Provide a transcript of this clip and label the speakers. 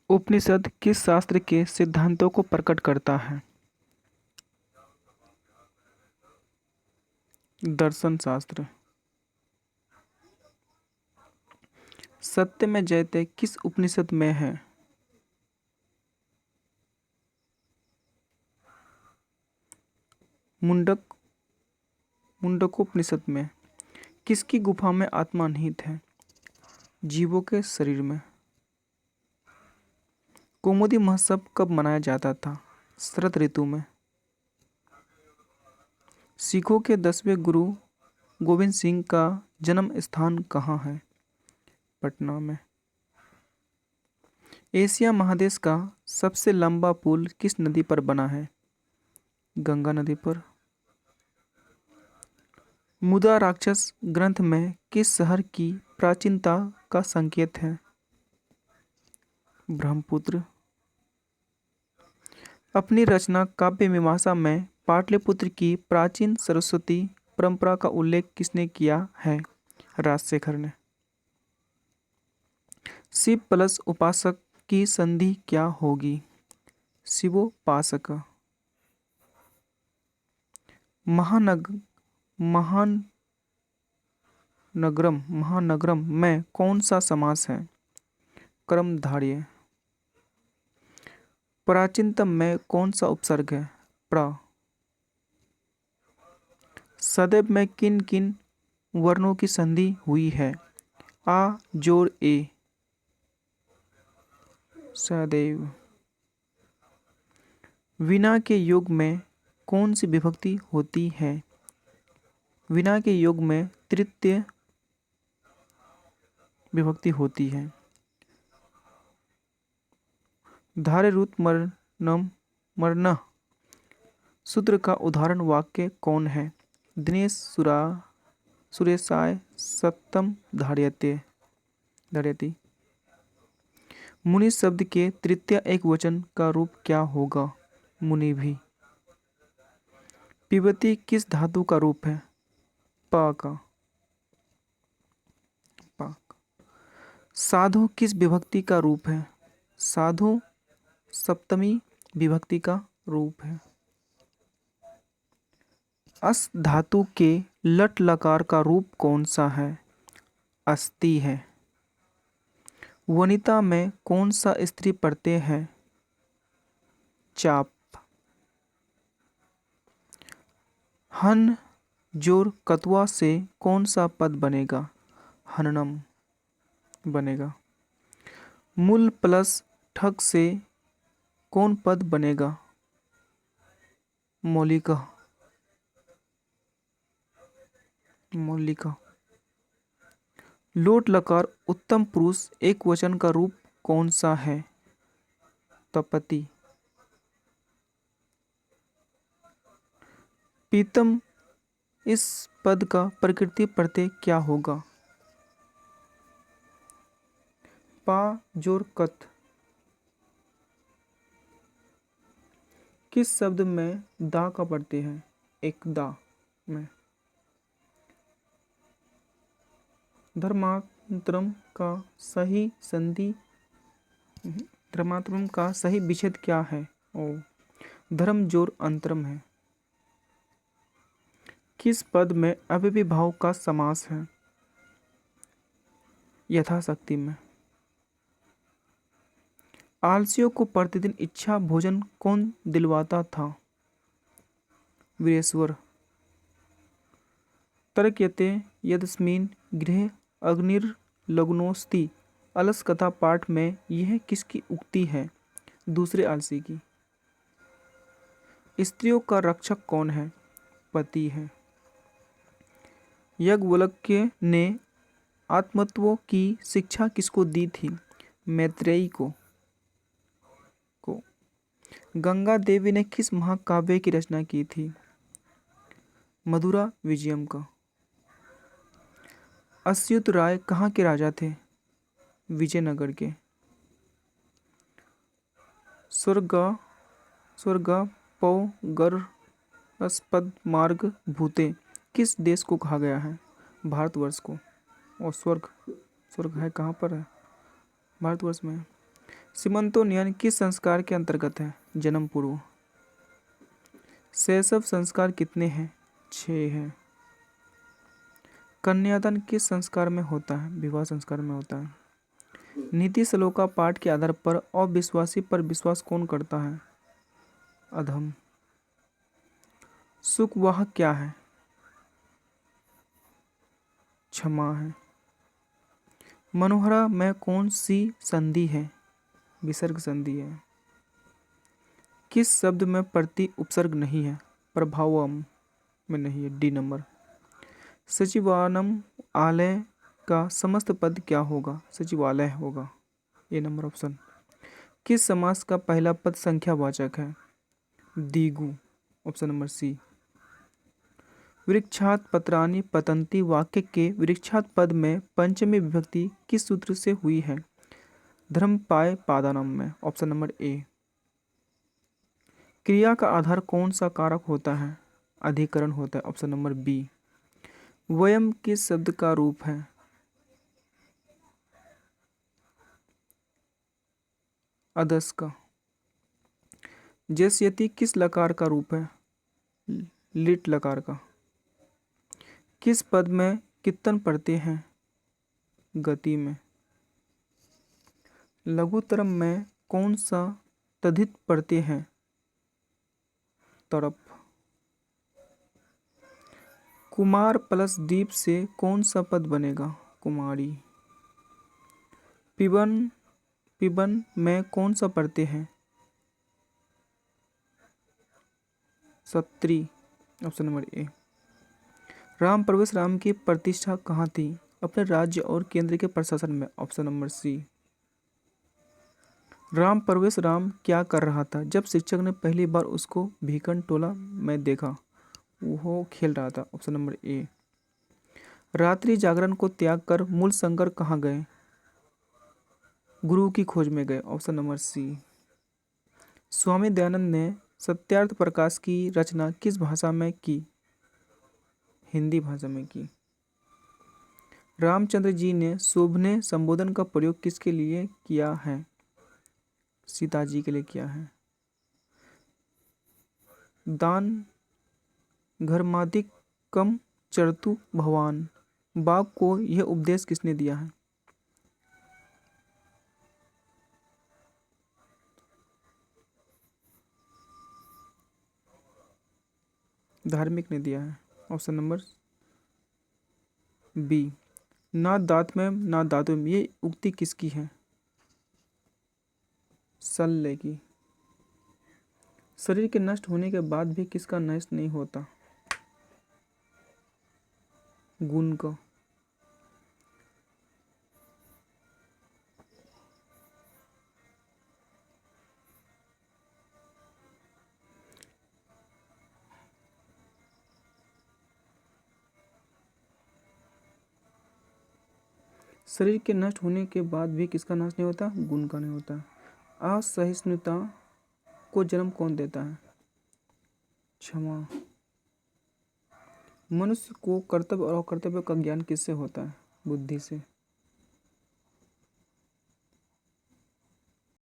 Speaker 1: उपनिषद किस शास्त्र के सिद्धांतों को प्रकट करता है? दर्शन शास्त्र। सत्य में जयते किस उपनिषद में है? मुंडकोपनिषद में। किसकी गुफा में आत्मा निहित है? जीवों के शरीर में। कौमुदी महोत्सव कब मनाया जाता था? शरद ऋतु में। सिखों के 10वें गुरु गोविंद सिंह का जन्म स्थान कहाँ है? पटना में। एशिया महादेश का सबसे लंबा पुल किस नदी पर बना है? गंगा नदी पर। मुद्रा राक्षस ग्रंथ में किस शहर की प्राचीनता का संकेत है? ब्रह्मपुत्र। अपनी रचना काव्य मीमांसा में पाटलिपुत्र की प्राचीन सरस्वती परंपरा का उल्लेख किसने किया है? राजशेखर ने। शिव प्लस उपासक की संधि क्या होगी? शिवोपासक। महानगरम में कौन सा समास है? कर्मधारय। प्राचीनतम में कौन सा उपसर्ग है? प्र। सदैव में किन किन वर्णों की संधि हुई है? आ जोड़ ए। सदैव। विना के योग में कौन सी विभक्ति होती है? विना के योग में तृतीय विभक्ति होती है। धार्यरुत मरणः सूत्र का उदाहरण वाक्य कौन है? दिनेश सुरेशाय सत्यम धारयति। मुनि शब्द के तृतीय एक वचन का रूप क्या होगा? मुनि भी। पिबती किस धातु का रूप है? प का। साधु किस विभक्ति का रूप है? साधु सप्तमी विभक्ति का रूप है। अस धातु के लट लकार का रूप कौन सा है? अस्ति है। वनिता में कौन सा स्त्री प्रत्यय है? चाप। हन जोर कतवा से कौन सा पद बनेगा? हननम बनेगा। मूल प्लस ठग से कौन पद बनेगा? मौलिका। लोट लकार उत्तम पुरुष एक वचन का रूप कौन सा है? तपति। पीतम इस पद का प्रकृति प्रत्यय क्या होगा? पा जोर कत। किस शब्द में दा का प्रत्यय है? एकदा में। धर्मांतरम का सही संधि धर्मांतरम का सही विच्छेद क्या है? ओ धर्म जोर अंतरम है। किस पद में अव्ययी भाव का समास है? यथाशक्ति में। आलसियों को प्रतिदिन इच्छा भोजन कौन दिलवाता था? वीरेश्वर। तर्क्यते यदस्मिन् गृहे अग्निर्लग्नोस्ति अलस कथा पाठ में यह किसकी उक्ति है? दूसरे आलसी की। स्त्रियों का रक्षक कौन है? पति है। याज्ञवल्क्य ने आत्मतत्व की शिक्षा किसको दी थी? मैत्रेयी को। गंगा देवी ने किस महाकाव्य की रचना की थी? मधुरा विजयम का। अच्युत राय कहाँ के राजा थे? विजयनगर के। स्वर्ग पौगर्स्पद मार्ग भूते किस देश को कहा गया है? भारतवर्ष को। और स्वर्ग है कहाँ पर है? भारतवर्ष में। सीमंतोनयन किस संस्कार के अंतर्गत है? जन्म पूर्व। शैशव संस्कार कितने हैं? 6 हैं। कन्यादान किस संस्कार में होता है? विवाह संस्कार में होता है। नीति श्लोका पाठ के आधार पर अविश्वासी पर विश्वास कौन करता है? अधम। सुखवाह क्या है? क्षमा है। मनोहरा में कौन सी संधि है? विसर्ग संधि है। किस शब्द में प्रति उपसर्ग नहीं है? प्रभावम में नहीं है। D number. सचिवानम आलय का समस्त पद क्या होगा? सचिवालय होगा। ए नंबर ऑप्शन। किस समास का पहला पद संख्यावाचक है? दीगु। ऑप्शन नंबर सी। वृक्षात पत्राणि पतंती वाक्य के वृक्षात पद में पंचमी विभक्ति किस सूत्र से हुई है? धर्मपाय पादानम में। Option number A. क्रिया का आधार कौन सा कारक होता है? अधिकरण होता है। Option number B. वयम किस शब्द का रूप है? अदस का। जस्यति किस लकार का रूप है? लिट लकार का। किस पद में कितन पढ़ते हैं? गति में। लघुतरम में कौन सा तद्धित पढ़ते हैं? तरप। कुमार प्लस दीप से कौन सा पद बनेगा? कुमारी। पिबन पिबन में कौन सा पढ़ते हैं? सत्री। Option number A. राम प्रवेश राम की प्रतिष्ठा कहाँ थी? अपने राज्य और केंद्र के प्रशासन में। ऑप्शन नंबर सी। राम प्रवेश राम क्या कर रहा था जब शिक्षक ने पहली बार उसको भीकन टोला में देखा? वो खेल रहा था। Option number A. रात्रि जागरण को त्याग कर मूल शंकर कहाँ गए? गुरु की खोज में गए। Option number C. Swami Dayanand ने सत्यार्थ प्रकाश की रचना किस भाषा में की? हिंदी भाषा में की। रामचंद्र जी ने शोभने संबोधन का प्रयोग किसके लिए किया है? सीता जी के लिए किया है। दान घर्मादिक कम चरतु भवान बाघ को यह उपदेश किसने दिया है? धार्मिक ने दिया है। Option number B. ना दात में ना दातु में, ये उक्ति किसकी है? शल्य की। शरीर के नष्ट होने के बाद भी किसका नष्ट नहीं होता? गुण का। शरीर के नष्ट होने के बाद भी किसका नाश नहीं होता? गुण का नहीं होता। असहिष्णुता को जन्म कौन देता है? क्षमा। मनुष्य को कर्तव्य और अकर्तव्य का ज्ञान किससे होता है? बुद्धि से।